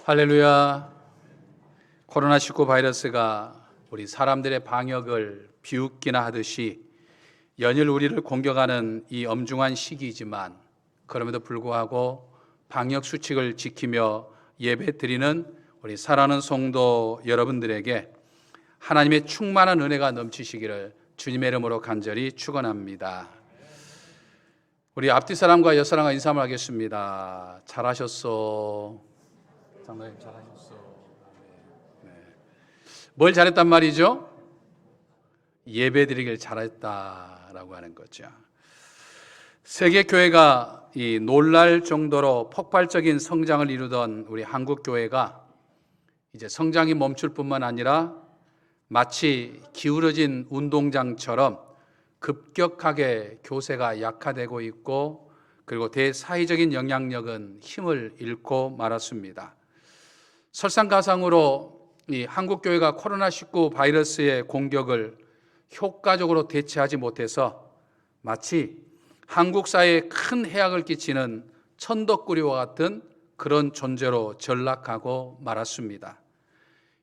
할렐루야. 코로나19 바이러스가 우리 사람들의 방역을 비웃기나 하듯이 연일 우리를 공격하는 이 엄중한 시기이지만 그럼에도 불구하고 방역 수칙을 지키며 예배 드리는 우리 사랑하는 성도 여러분들에게 하나님의 충만한 은혜가 넘치시기를 주님의 이름으로 간절히 축원합니다. 우리 앞뒤 사람과 옆 사람과 인사를 하겠습니다. 잘하셨어. 장로님 잘하셨어. 네. 뭘 잘했단 말이죠? 예배 드리길 잘했다라고 하는 거죠. 세계 교회가 이 놀랄 정도로 폭발적인 성장을 이루던 우리 한국 교회가 이제 성장이 멈출 뿐만 아니라 마치 기울어진 운동장처럼 급격하게 교세가 약화되고 있고, 그리고 대사회적인 영향력은 힘을 잃고 말았습니다. 설상가상으로 이 한국 교회가 코로나19 바이러스의 공격을 효과적으로 대처하지 못해서 마치 한국 사회에 큰 해악을 끼치는 천덕꾸리와 같은 그런 존재로 전락하고 말았습니다.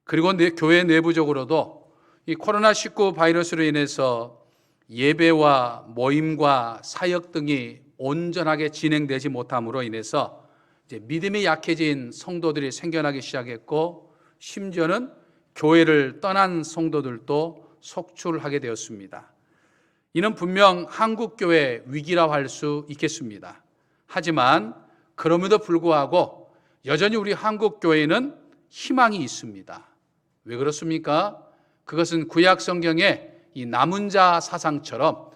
그리고 교회 내부적으로도 이 코로나19 바이러스로 인해서 예배와 모임과 사역 등이 온전하게 진행되지 못함으로 인해서 이제 믿음이 약해진 성도들이 생겨나기 시작했고, 심지어는 교회를 떠난 성도들도 속출하게 되었습니다. 이는 분명 한국교회 위기라고 할 수 있겠습니다. 하지만 그럼에도 불구하고 여전히 우리 한국교회는 희망이 있습니다. 왜 그렇습니까? 그것은 구약 성경의 이 남은 자 사상처럼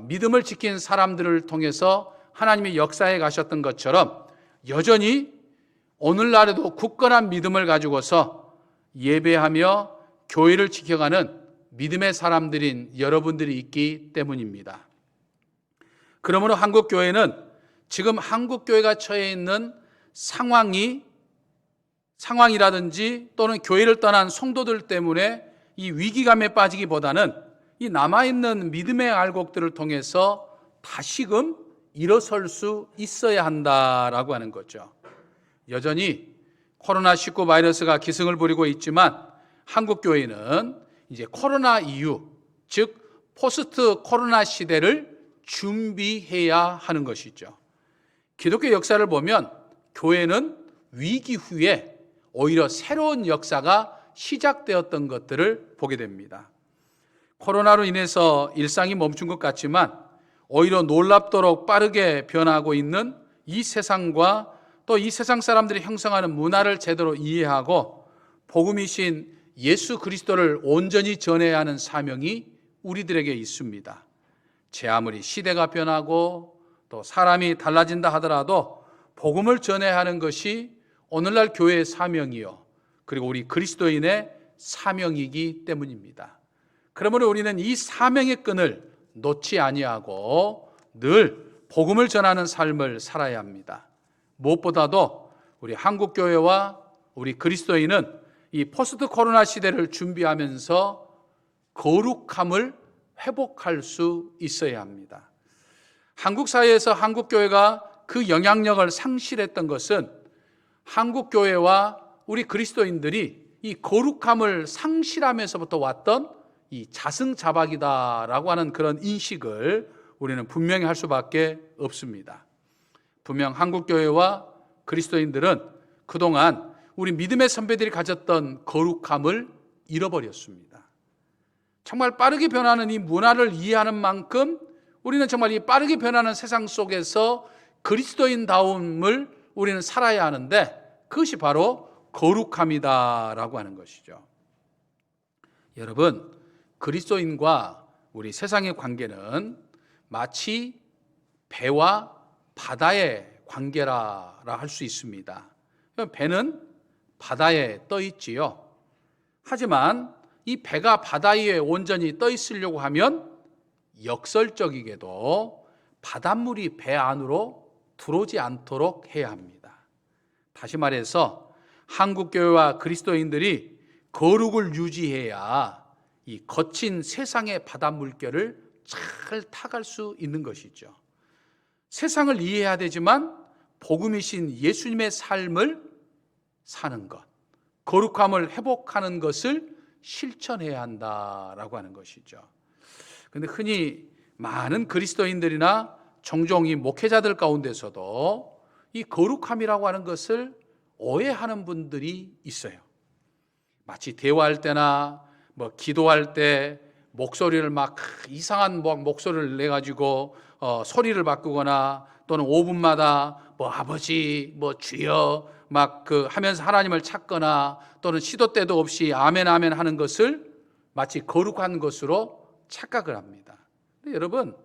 믿음을 지킨 사람들을 통해서 하나님이 역사해 가셨던 것처럼 여전히 오늘날에도 굳건한 믿음을 가지고서 예배하며 교회를 지켜가는 믿음의 사람들인 여러분들이 있기 때문입니다. 그러므로 한국교회는 지금 한국교회가 처해 있는 상황이라든지 또는 교회를 떠난 성도들 때문에 이 위기감에 빠지기보다는 이 남아있는 믿음의 알곡들을 통해서 다시금 일어설 수 있어야 한다라고 하는 거죠. 여전히 코로나19 바이러스가 기승을 부리고 있지만 한국교회는 이제 코로나 이후, 즉 포스트 코로나 시대를 준비해야 하는 것이죠. 기독교 역사를 보면 교회는 위기 후에 오히려 새로운 역사가 시작되었던 것들을 보게 됩니다. 코로나로 인해서 일상이 멈춘 것 같지만 오히려 놀랍도록 빠르게 변하고 있는 이 세상과 또 이 세상 사람들이 형성하는 문화를 제대로 이해하고 복음이신 예수 그리스도를 온전히 전해야 하는 사명이 우리들에게 있습니다. 제 아무리 시대가 변하고 또 사람이 달라진다 하더라도 복음을 전해야 하는 것이 오늘날 교회의 사명이요, 그리고 우리 그리스도인의 사명이기 때문입니다. 그러므로 우리는 이 사명의 끈을 놓지 아니하고 늘 복음을 전하는 삶을 살아야 합니다. 무엇보다도 우리 한국교회와 우리 그리스도인은 이 포스트 코로나 시대를 준비하면서 거룩함을 회복할 수 있어야 합니다. 한국 사회에서 한국교회가 그 영향력을 상실했던 것은 한국교회와 우리 그리스도인들이 이 거룩함을 상실하면서부터 왔던 이 자승자박이다라고 하는 그런 인식을 우리는 분명히 할 수밖에 없습니다. 분명 한국교회와 그리스도인들은 그동안 우리 믿음의 선배들이 가졌던 거룩함을 잃어버렸습니다. 정말 빠르게 변하는 이 문화를 이해하는 만큼 우리는 정말 이 빠르게 변하는 세상 속에서 그리스도인다움을 우리는 살아야 하는데, 그것이 바로 거룩함이다라고 하는 것이죠. 여러분, 그리스도인과 우리 세상의 관계는 마치 배와 바다의 관계라 할 수 있습니다. 배는 바다에 떠 있지요. 하지만 이 배가 바다 위에 온전히 떠 있으려고 하면 역설적이게도 바닷물이 배 안으로 들어오지 않도록 해야 합니다. 다시 말해서 한국교회와 그리스도인들이 거룩을 유지해야 이 거친 세상의 바닷물결을 잘 타갈 수 있는 것이죠. 세상을 이해해야 되지만 복음이신 예수님의 삶을 사는 것, 거룩함을 회복하는 것을 실천해야 한다라고 하는 것이죠. 그런데 흔히 많은 그리스도인들이나 종종 이 목회자들 가운데서도 이 거룩함이라고 하는 것을 오해하는 분들이 있어요. 마치 대화할 때나 기도할 때 목소리를 막 이상한 목소리를 내 가지고 소리를 바꾸거나 또는 5분마다 아버지 주여 하면서 하나님을 찾거나 또는 시도 때도 없이 아멘 아멘 하는 것을 마치 거룩한 것으로 착각을 합니다. 근데 여러분,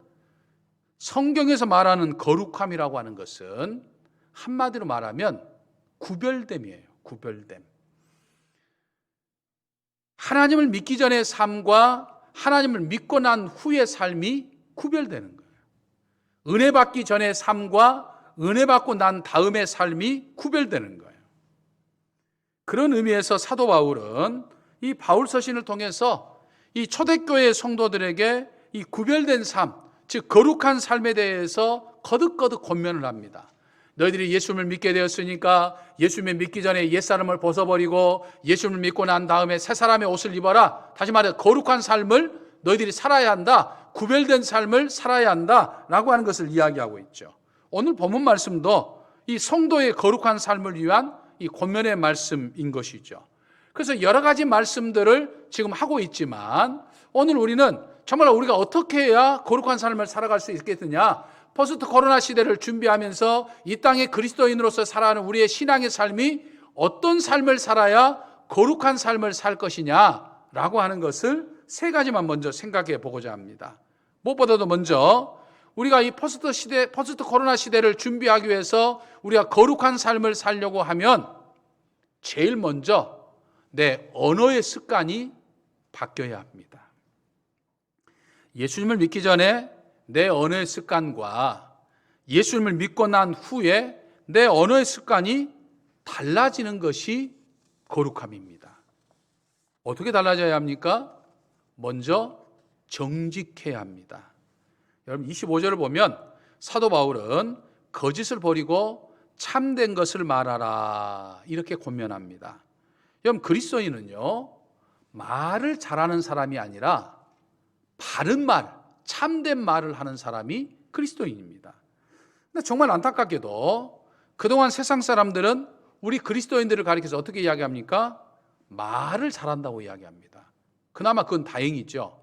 성경에서 말하는 거룩함이라고 하는 것은 한마디로 말하면 구별됨이에요. 구별됨. 하나님을 믿기 전의 삶과 하나님을 믿고 난 후의 삶이 구별되는 거예요. 은혜 받기 전의 삶과 은혜 받고 난 다음의 삶이 구별되는 거예요. 그런 의미에서 사도 바울은 이 바울 서신을 통해서 이 초대교회 성도들에게 이 구별된 삶, 즉 거룩한 삶에 대해서 거듭거듭 권면을 합니다. 너희들이 예수님을 믿게 되었으니까 예수님을 믿기 전에 옛사람을 벗어버리고 예수님을 믿고 난 다음에 새 사람의 옷을 입어라. 다시 말해 거룩한 삶을 너희들이 살아야 한다. 구별된 삶을 살아야 한다라고 하는 것을 이야기하고 있죠. 오늘 본문 말씀도 이 성도의 거룩한 삶을 위한 이 권면의 말씀인 것이죠. 그래서 여러 가지 말씀들을 지금 하고 있지만 오늘 우리는 정말 우리가 어떻게 해야 거룩한 삶을 살아갈 수 있겠느냐, 포스트 코로나 시대를 준비하면서 이 땅의 그리스도인으로서 살아가는 우리의 신앙의 삶이 어떤 삶을 살아야 거룩한 삶을 살 것이냐라고 하는 것을 세 가지만 먼저 생각해 보고자 합니다. 무엇보다도 먼저 우리가 이 포스트 코로나 시대를 준비하기 위해서 우리가 거룩한 삶을 살려고 하면 제일 먼저 내 언어의 습관이 바뀌어야 합니다. 예수님을 믿기 전에 내 언어의 습관과 예수님을 믿고 난 후에 내 언어의 습관이 달라지는 것이 거룩함입니다. 어떻게 달라져야 합니까? 먼저 정직해야 합니다. 여러분 25절을 보면 사도 바울은 거짓을 버리고 참된 것을 말하라 이렇게 권면합니다. 여러분 그리스도인은요 말을 잘하는 사람이 아니라 바른 말, 참된 말을 하는 사람이 그리스도인입니다. 근데 정말 안타깝게도 그동안 세상 사람들은 우리 그리스도인들을 가리켜서 어떻게 이야기합니까? 말을 잘한다고 이야기합니다. 그나마 그건 다행이죠.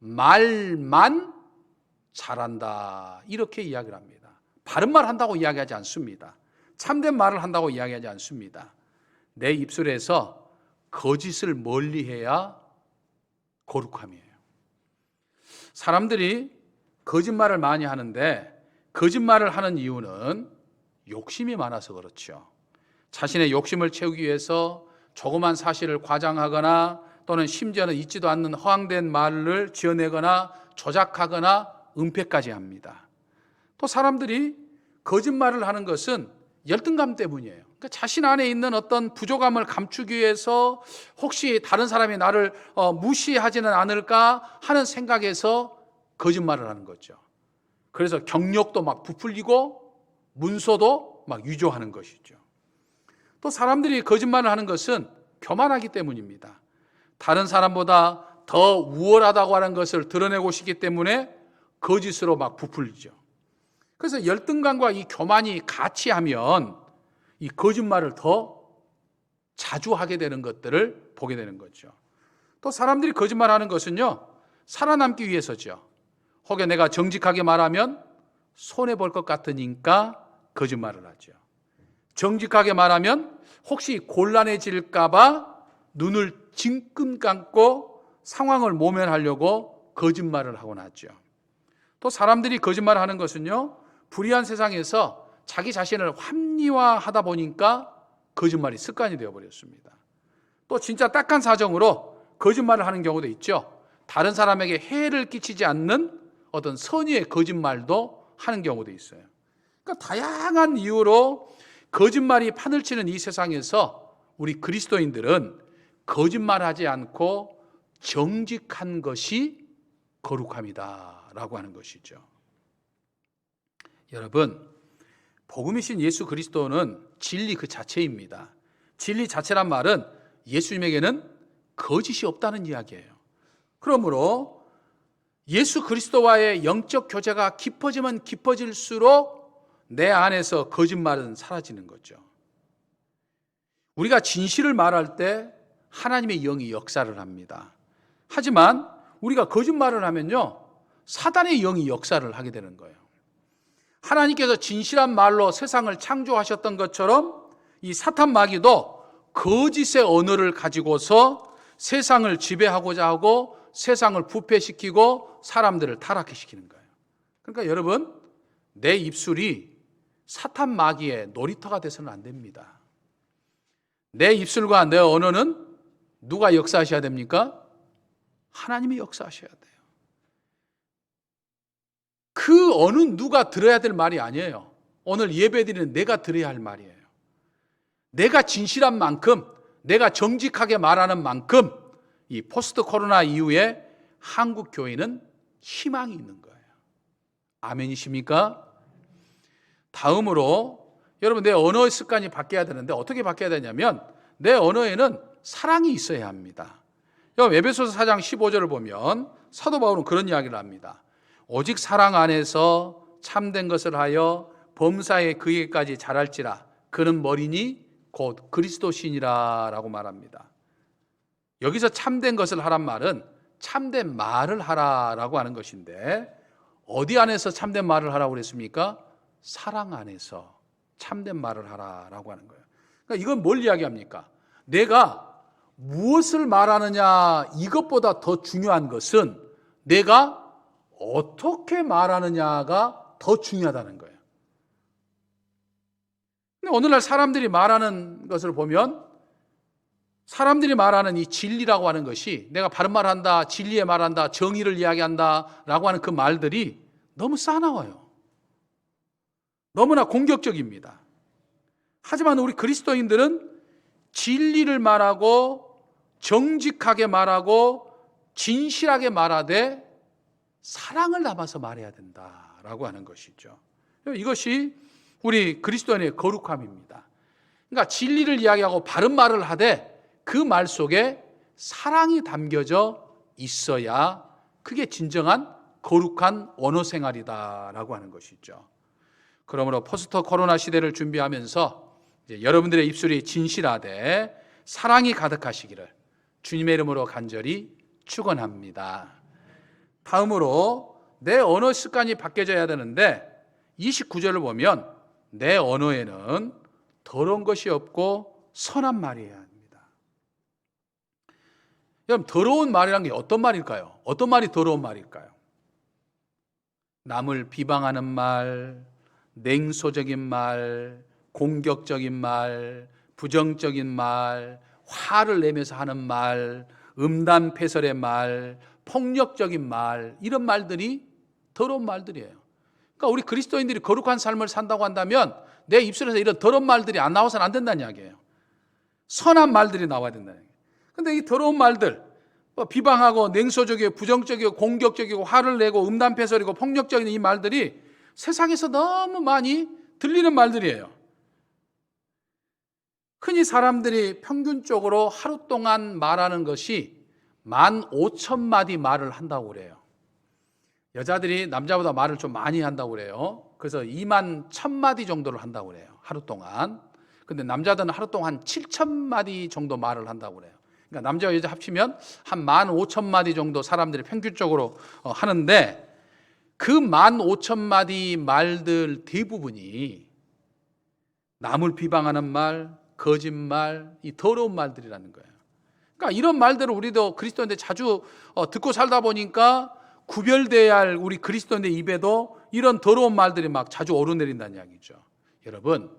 말만 잘한다 이렇게 이야기를 합니다. 바른 말 한다고 이야기하지 않습니다. 참된 말을 한다고 이야기하지 않습니다. 내 입술에서 거짓을 멀리해야 거룩함이에요. 사람들이 거짓말을 많이 하는데 거짓말을 하는 이유는 욕심이 많아서 그렇죠. 자신의 욕심을 채우기 위해서 조그만 사실을 과장하거나 또는 심지어는 있지도 않는 허황된 말을 지어내거나 조작하거나 은폐까지 합니다. 또 사람들이 거짓말을 하는 것은 열등감 때문이에요. 그러니까 자신 안에 있는 어떤 부족함을 감추기 위해서 혹시 다른 사람이 나를 무시하지는 않을까 하는 생각에서 거짓말을 하는 거죠. 그래서 경력도 막 부풀리고 문서도 막 위조하는 것이죠. 또 사람들이 거짓말을 하는 것은 교만하기 때문입니다. 다른 사람보다 더 우월하다고 하는 것을 드러내고 싶기 때문에 거짓으로 막 부풀리죠. 그래서 열등감과 이 교만이 같이 하면 이 거짓말을 더 자주 하게 되는 것들을 보게 되는 거죠. 또 사람들이 거짓말하는 것은요 살아남기 위해서죠. 혹여 내가 정직하게 말하면 손해볼 것 같으니까 거짓말을 하죠. 정직하게 말하면 혹시 곤란해질까 봐 눈을 징끔 감고 상황을 모면하려고 거짓말을 하곤 하죠. 또 사람들이 거짓말을 하는 것은요 불의한 세상에서 자기 자신을 합리화하다 보니까 거짓말이 습관이 되어버렸습니다. 또 진짜 딱한 사정으로 거짓말을 하는 경우도 있죠. 다른 사람에게 해를 끼치지 않는 어떤 선의의 거짓말도 하는 경우도 있어요. 그러니까 다양한 이유로 거짓말이 판을 치는 이 세상에서 우리 그리스도인들은 거짓말하지 않고 정직한 것이 거룩함이다라고 하는 것이죠. 여러분, 복음이신 예수 그리스도는 진리 그 자체입니다. 진리 자체란 말은 예수님에게는 거짓이 없다는 이야기예요. 그러므로 예수 그리스도와의 영적 교제가 깊어지면 깊어질수록 내 안에서 거짓말은 사라지는 거죠. 우리가 진실을 말할 때 하나님의 영이 역사를 합니다. 하지만 우리가 거짓말을 하면요, 사단의 영이 역사를 하게 되는 거예요. 하나님께서 진실한 말로 세상을 창조하셨던 것처럼 이 사탄 마귀도 거짓의 언어를 가지고서 세상을 지배하고자 하고 세상을 부패시키고 사람들을 타락해 시키는 거예요. 그러니까 여러분, 내 입술이 사탄 마귀의 놀이터가 돼서는 안 됩니다. 내 입술과 내 언어는 누가 역사하셔야 됩니까? 하나님이 역사하셔야 돼요. 그 어느 누가 들어야 될 말이 아니에요. 오늘 예배드리는 내가 들어야 할 말이에요. 내가 진실한 만큼, 내가 정직하게 말하는 만큼 이 포스트 코로나 이후에 한국 교회는 희망이 있는 거예요. 아멘이십니까? 다음으로 여러분, 내 언어 습관이 바뀌어야 되는데 어떻게 바뀌어야 되냐면 내 언어에는 사랑이 있어야 합니다. 에베소서 4장 15절을 보면 사도 바울은 그런 이야기를 합니다. 오직 사랑 안에서 참된 것을 하여 범사에 그에게까지 자랄지라. 그는 머리니 곧 그리스도시니라 라고 말합니다. 여기서 참된 것을 하란 말은 참된 말을 하라라고 하는 것인데, 어디 안에서 참된 말을 하라고 그랬습니까? 사랑 안에서 참된 말을 하라라고 하는 거예요. 그러니까 이건 뭘 이야기합니까? 내가 무엇을 말하느냐, 이것보다 더 중요한 것은 내가 어떻게 말하느냐가 더 중요하다는 거예요. 근데 오늘날 사람들이 말하는 것을 보면, 사람들이 말하는 이 진리라고 하는 것이, 내가 바른 말 한다, 진리의 말한다, 정의를 이야기한다 라고 하는 그 말들이 너무 싸나워요. 너무나 공격적입니다. 하지만 우리 그리스도인들은 진리를 말하고 정직하게 말하고 진실하게 말하되 사랑을 담아서 말해야 된다라고 하는 것이죠. 이것이 우리 그리스도인의 거룩함입니다. 그러니까 진리를 이야기하고 바른 말을 하되 그 말 속에 사랑이 담겨져 있어야 그게 진정한 거룩한 언어 생활이다라고 하는 것이죠. 그러므로 포스트 코로나 시대를 준비하면서 이제 여러분들의 입술이 진실하되 사랑이 가득하시기를 주님의 이름으로 간절히 축원합니다. 다음으로 내 언어 습관이 바뀌어져야 되는데 29절을 보면 내 언어에는 더러운 것이 없고 선한 말이어야 합니다. 여러분, 더러운 말이란 게 어떤 말일까요? 어떤 말이 더러운 말일까요? 남을 비방하는 말, 냉소적인 말, 공격적인 말, 부정적인 말, 화를 내면서 하는 말, 음담패설의 말, 폭력적인 말, 이런 말들이 더러운 말들이에요. 그러니까 우리 그리스도인들이 거룩한 삶을 산다고 한다면 내 입술에서 이런 더러운 말들이 안 나와서는 안 된다는 이야기예요. 선한 말들이 나와야 된다는 얘기예요. 그런데 이 더러운 말들, 비방하고 냉소적이고 부정적이고 공격적이고 화를 내고 음담패설이고 폭력적인 이 말들이 세상에서 너무 많이 들리는 말들이에요. 흔히 사람들이 평균적으로 하루 동안 말하는 것이 15,000마디 말을 한다고 그래요. 여자들이 남자보다 말을 좀 많이 한다고 그래요. 그래서 21,000마디 정도를 한다고 그래요, 하루 동안. 근데 남자들은 하루 동안 한 7,000마디 정도 말을 한다고 그래요. 그러니까 남자와 여자 합치면 한 15,000마디 정도 사람들이 평균적으로 하는데, 그 15,000마디 말들 대부분이 남을 비방하는 말, 거짓말, 이 더러운 말들이라는 거예요. 그러니까 이런 말들을 우리도 그리스도인들 자주 듣고 살다 보니까 구별돼야 할 우리 그리스도인들 입에도 이런 더러운 말들이 막 자주 오르내린다는 이야기죠. 여러분,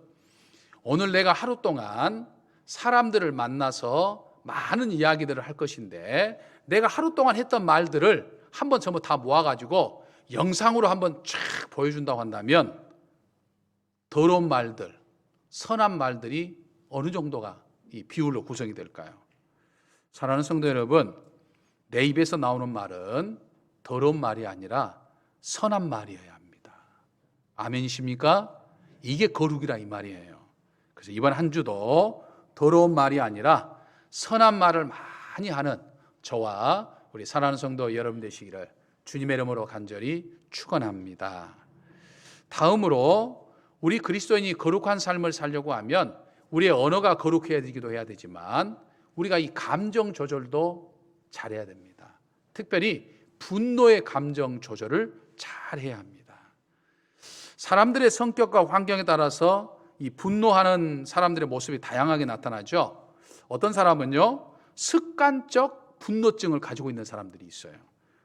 오늘 내가 하루 동안 사람들을 만나서 많은 이야기들을 할 것인데, 내가 하루 동안 했던 말들을 한번 전부 다 모아가지고 영상으로 한번 쫙 보여준다고 한다면 더러운 말들, 선한 말들이 어느 정도가 이 비율로 구성이 될까요? 사랑하는 성도 여러분, 내 입에서 나오는 말은 더러운 말이 아니라 선한 말이어야 합니다. 아멘이십니까? 이게 거룩이라 이 말이에요. 그래서 이번 한 주도 더러운 말이 아니라 선한 말을 많이 하는 저와 우리 사랑하는 성도 여러분 되시기를 주님의 이름으로 간절히 축원합니다. 다음으로 우리 그리스도인이 거룩한 삶을 살려고 하면 우리의 언어가 거룩해야 되기도 해야 되지만 우리가 이 감정 조절도 잘해야 됩니다. 특별히 분노의 감정 조절을 잘해야 합니다. 사람들의 성격과 환경에 따라서 이 분노하는 사람들의 모습이 다양하게 나타나죠. 어떤 사람은요, 습관적 분노증을 가지고 있는 사람들이 있어요.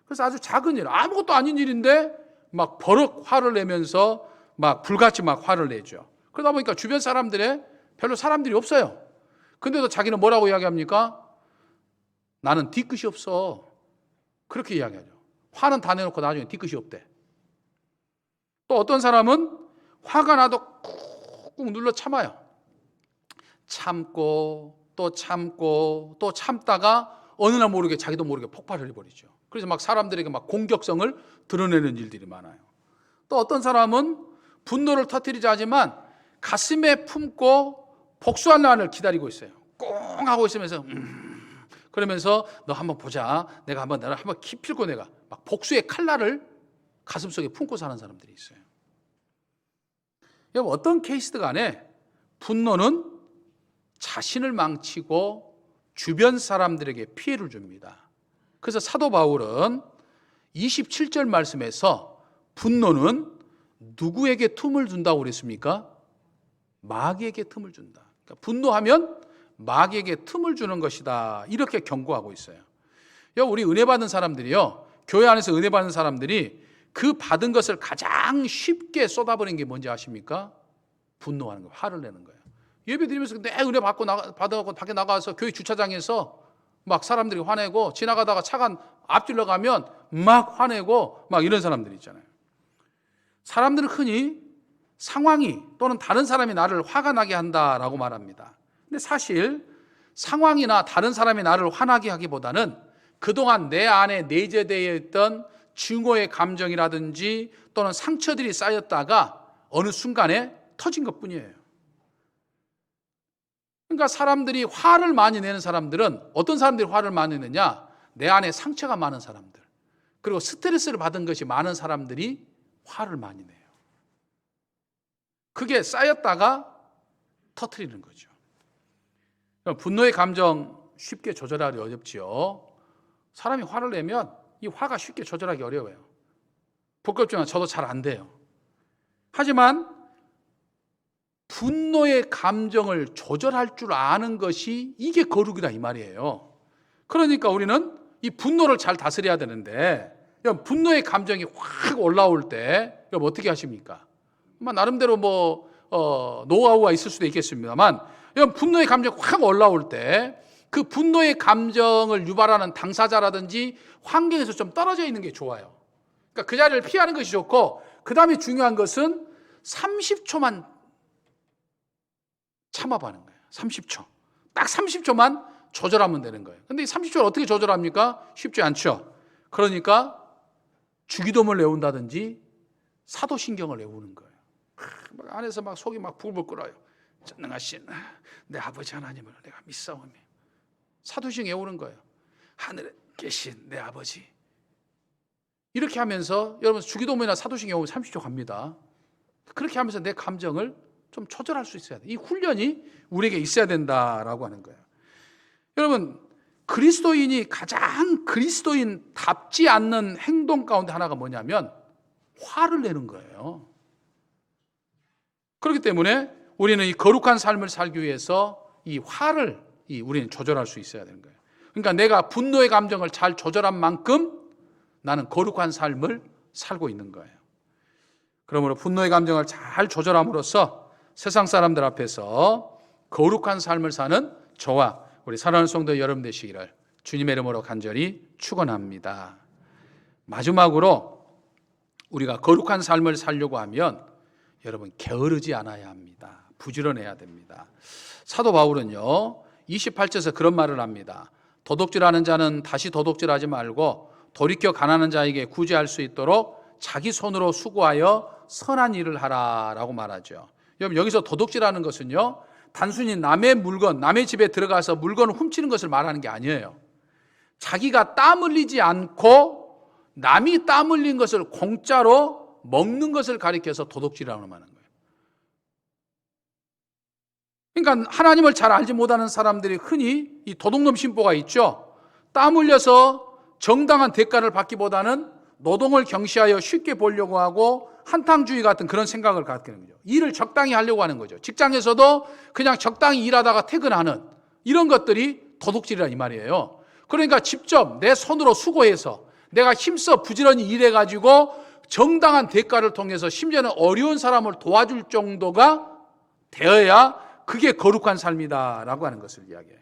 그래서 아주 작은 일, 아무것도 아닌 일인데 막 버럭 화를 내면서 막 불같이 막 화를 내죠. 그러다 보니까 주변 사람들의 별로 사람들이 없어요. 근데도 자기는 뭐라고 이야기합니까? 나는 뒤끝이 없어. 그렇게 이야기하죠. 화는 다 내놓고 나중에 뒤끝이 없대. 또 어떤 사람은 화가 나도 꾹꾹 눌러 참아요. 참고 또 참고 또 참다가 어느 날 모르게 자기도 모르게 폭발을 해버리죠. 그래서 막 사람들에게 막 공격성을 드러내는 일들이 많아요. 또 어떤 사람은 분노를 터뜨리자 하지만 가슴에 품고 복수할 날을 기다리고 있어요. 꽁 하고 있으면서 그러면서 너 한번 보자. 내가 너를 한번 기필고 내가 막 복수의 칼날을 가슴속에 품고 사는 사람들이 있어요. 여러분, 어떤 케이스든 간에 분노는 자신을 망치고 주변 사람들에게 피해를 줍니다. 그래서 사도 바울은 27절 말씀에서 분노는 누구에게 틈을 준다고 그랬습니까? 마귀에게 틈을 준다. 그러니까 분노하면 마귀에게 틈을 주는 것이다. 이렇게 경고하고 있어요. 우리 은혜 받은 사람들이요, 교회 안에서 은혜 받는 사람들이 그 받은 것을 가장 쉽게 쏟아버리는 게 뭔지 아십니까? 분노하는 거예요. 화를 내는 거예요. 예배 드리면서 내 은혜 받아갖고 밖에 나가서 교회 주차장에서 막 사람들이 화내고 지나가다가 차가 앞질러 가면 막 화내고 막 이런 사람들이 있잖아요. 사람들은 흔히 상황이 또는 다른 사람이 나를 화가 나게 한다라고 말합니다. 근데 사실 상황이나 다른 사람이 나를 화나게 하기보다는 그동안 내 안에 내재되어 있던 증오의 감정이라든지 또는 상처들이 쌓였다가 어느 순간에 터진 것뿐이에요. 그러니까 사람들이 화를 많이 내는 사람들은 어떤 사람들이 화를 많이 내냐? 내 안에 상처가 많은 사람들, 그리고 스트레스를 받은 것이 많은 사람들이 화를 많이 내요. 그게 쌓였다가 터뜨리는 거죠. 분노의 감정 쉽게 조절하기 어렵지요. 사람이 화를 내면 이 화가 쉽게 조절하기 어려워요. 부끄럽지만 저도 잘 안 돼요. 하지만 분노의 감정을 조절할 줄 아는 것이 이게 거룩이다 이 말이에요. 그러니까 우리는 이 분노를 잘 다스려야 되는데, 분노의 감정이 확 올라올 때 어떻게 하십니까? 나름대로 노하우가 있을 수도 있겠습니다만, 분노의 감정이 확 올라올 때 그 분노의 감정을 유발하는 당사자라든지 환경에서 좀 떨어져 있는 게 좋아요. 그러니까 그 자리를 피하는 것이 좋고, 그 다음에 중요한 것은 30초만 참아보는 거예요. 30초. 딱 30초만 조절하면 되는 거예요. 근데 이 30초를 어떻게 조절합니까? 쉽지 않죠. 그러니까 주기도문을 외운다든지 사도신경을 외우는 거예요. 막 안에서 막 속이 막 부글부글 끓어요. 전능하신 내 아버지 하나님을 내가 믿사오며, 사도신경 외우는 거예요. 하늘에 계신 내 아버지. 이렇게 하면서 여러분 주기도문이나 사도신경 외우면 30초 갑니다. 그렇게 하면서 내 감정을 좀 조절할 수 있어야 돼. 이 훈련이 우리에게 있어야 된다라고 하는 거예요. 여러분, 그리스도인이 가장 그리스도인답지 않는 행동 가운데 하나가 뭐냐면 화를 내는 거예요. 그렇기 때문에 우리는 이 거룩한 삶을 살기 위해서 이 화를 우리는 조절할 수 있어야 되는 거예요. 그러니까 내가 분노의 감정을 잘 조절한 만큼 나는 거룩한 삶을 살고 있는 거예요. 그러므로 분노의 감정을 잘 조절함으로써 세상 사람들 앞에서 거룩한 삶을 사는 저와 우리 사랑하는 성도 여러분 되시기를 주님의 이름으로 간절히 축원합니다. 마지막으로 우리가 거룩한 삶을 살려고 하면 여러분 게으르지 않아야 합니다. 부지런해야 됩니다. 사도 바울은요 28절에서 그런 말을 합니다. 도둑질하는 자는 다시 도둑질하지 말고 돌이켜 가난한 자에게 구제할 수 있도록 자기 손으로 수고하여 선한 일을 하라라고 말하죠. 여러분, 여기서 도둑질하는 것은요 단순히 남의 물건, 남의 집에 들어가서 물건을 훔치는 것을 말하는 게 아니에요. 자기가 땀 흘리지 않고 남이 땀 흘린 것을 공짜로 먹는 것을 가리켜서 도둑질이라고 말하는 거예요. 그러니까 하나님을 잘 알지 못하는 사람들이 흔히 이 도둑놈 심보가 있죠. 땀 흘려서 정당한 대가를 받기보다는 노동을 경시하여 쉽게 보려고 하고 한탕주의 같은 그런 생각을 갖게 되는 거죠. 일을 적당히 하려고 하는 거죠. 직장에서도 그냥 적당히 일하다가 퇴근하는 이런 것들이 도둑질이라 이 말이에요. 그러니까 직접 내 손으로 수고해서 내가 힘써 부지런히 일해가지고 정당한 대가를 통해서 심지어는 어려운 사람을 도와줄 정도가 되어야 그게 거룩한 삶이다라고 하는 것을 이야기해요.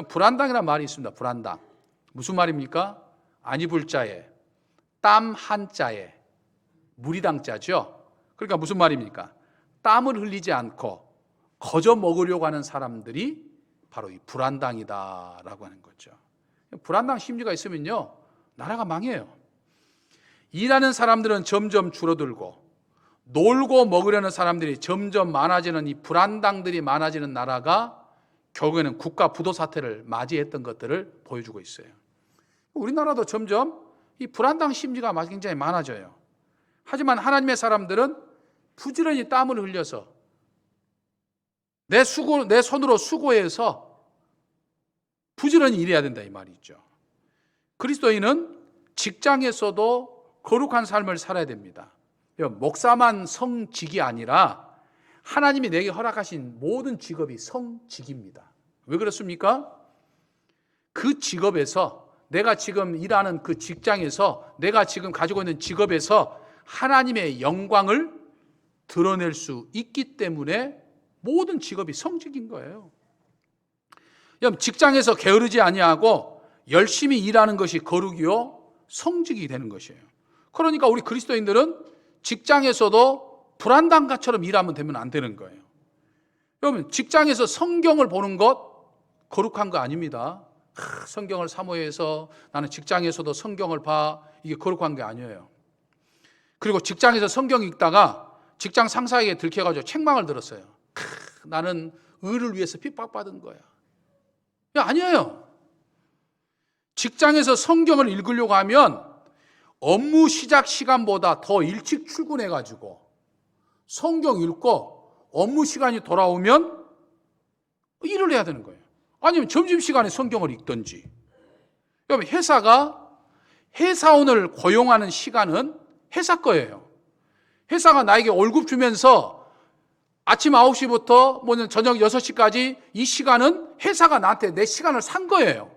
불안당이라는 말이 있습니다. 불안당. 무슨 말입니까? 아니불자에 땀 한자에 무리당자죠. 그러니까 무슨 말입니까? 땀을 흘리지 않고 거저 먹으려고 하는 사람들이 바로 이 불안당이다라고 하는 거죠. 불안당 심리가 있으면요, 나라가 망해요. 일하는 사람들은 점점 줄어들고 놀고 먹으려는 사람들이 점점 많아지는 이 불안당들이 많아지는 나라가 결국에는 국가 부도 사태를 맞이했던 것들을 보여주고 있어요. 우리나라도 점점 이 불안당 심리가 굉장히 많아져요. 하지만 하나님의 사람들은 부지런히 땀을 흘려서 내 손으로 수고해서 부지런히 일해야 된다 이 말이죠. 그리스도인은 직장에서도 거룩한 삶을 살아야 됩니다. 목사만 성직이 아니라 하나님이 내게 허락하신 모든 직업이 성직입니다. 왜 그렇습니까? 그 직업에서 내가 지금 일하는 그 직장에서 내가 지금 가지고 있는 직업에서 하나님의 영광을 드러낼 수 있기 때문에 모든 직업이 성직인 거예요. 직장에서 게으르지 아니하고 열심히 일하는 것이 거룩이요 성직이 되는 것이에요. 그러니까 우리 그리스도인들은 직장에서도 불안당가처럼 일하면 되면 안 되는 거예요. 여러분, 직장에서 성경을 보는 것 거룩한 거 아닙니다. 성경을 사모해서 나는 직장에서도 성경을 봐, 이게 거룩한 게 아니에요. 그리고 직장에서 성경 읽다가 직장 상사에게 들켜가지고 책망을 들었어요. 나는 의를 위해서 핍박받은 거야. 아니에요. 직장에서 성경을 읽으려고 하면 업무 시작 시간보다 더 일찍 출근해가지고 성경 읽고 업무 시간이 돌아오면 일을 해야 되는 거예요. 아니면 점심시간에 성경을 읽든지. 여러분, 회사가 회사원을 고용하는 시간은 회사 거예요. 회사가 나에게 월급 주면서 아침 9시부터 저녁 6시까지 이 시간은 회사가 나한테 내 시간을 산 거예요.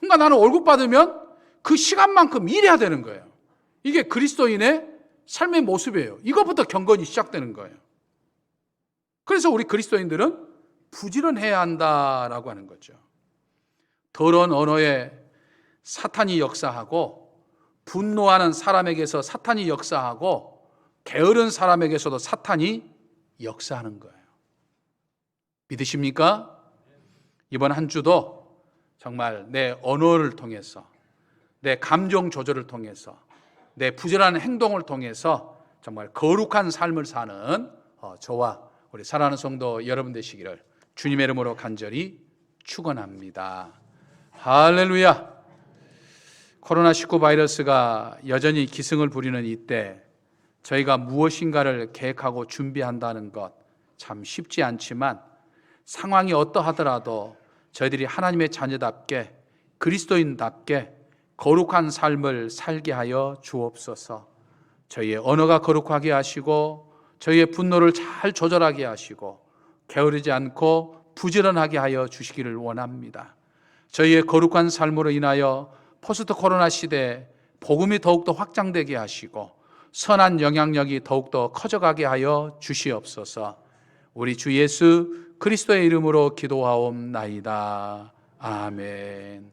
그러니까 나는 월급 받으면 그 시간만큼 일해야 되는 거예요. 이게 그리스도인의 삶의 모습이에요. 이것부터 경건이 시작되는 거예요. 그래서 우리 그리스도인들은 부지런해야 한다라고 하는 거죠. 더러운 언어에 사탄이 역사하고 분노하는 사람에게서 사탄이 역사하고 게으른 사람에게서도 사탄이 역사하는 거예요. 믿으십니까? 이번 한 주도 정말 내 언어를 통해서 내 감정 조절을 통해서 내 부지런한 행동을 통해서 정말 거룩한 삶을 사는 저와 우리 사랑하는 성도 여러분 되시기를 주님의 이름으로 간절히 축원합니다. 할렐루야. 코로나19 바이러스가 여전히 기승을 부리는 이때 저희가 무엇인가를 계획하고 준비한다는 것 참 쉽지 않지만 상황이 어떠하더라도 저희들이 하나님의 자녀답게 그리스도인답게 거룩한 삶을 살게 하여 주옵소서. 저희의 언어가 거룩하게 하시고 저희의 분노를 잘 조절하게 하시고 게으르지 않고 부지런하게 하여 주시기를 원합니다. 저희의 거룩한 삶으로 인하여 포스트 코로나 시대에 복음이 더욱더 확장되게 하시고 선한 영향력이 더욱더 커져가게 하여 주시옵소서. 우리 주 예수 그리스도의 이름으로 기도하옵나이다. 아멘.